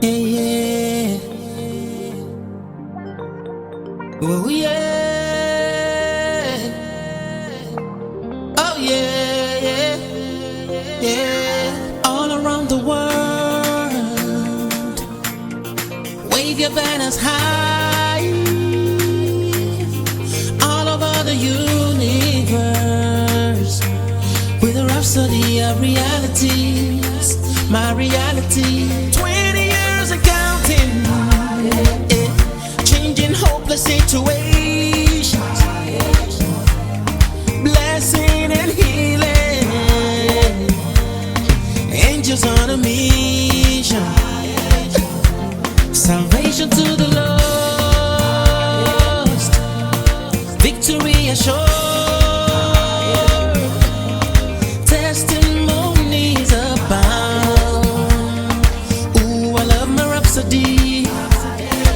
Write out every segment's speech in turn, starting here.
Yeah, yeah. Oh, yeah. Oh, yeah, yeah. Yeah. All around the world, wave your banners high. All over the universe, with a rhapsody of realities, my reality. 20 years and counting, yeah. Changing hopeless situations, blessing and healing, angels on a mission, salvation to the lost, victory assured. Testimonies abound. Ooh, I love my rhapsody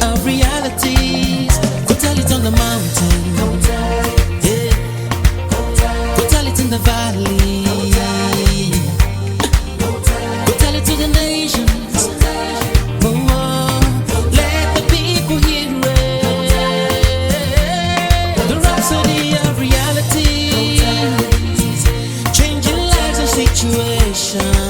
of realities. Go tell it on the mountain, yeah. Go tell it in the valley, go tell it to the nations. Oh, let the people hear it. The rhapsody of reality, changing lives and situations.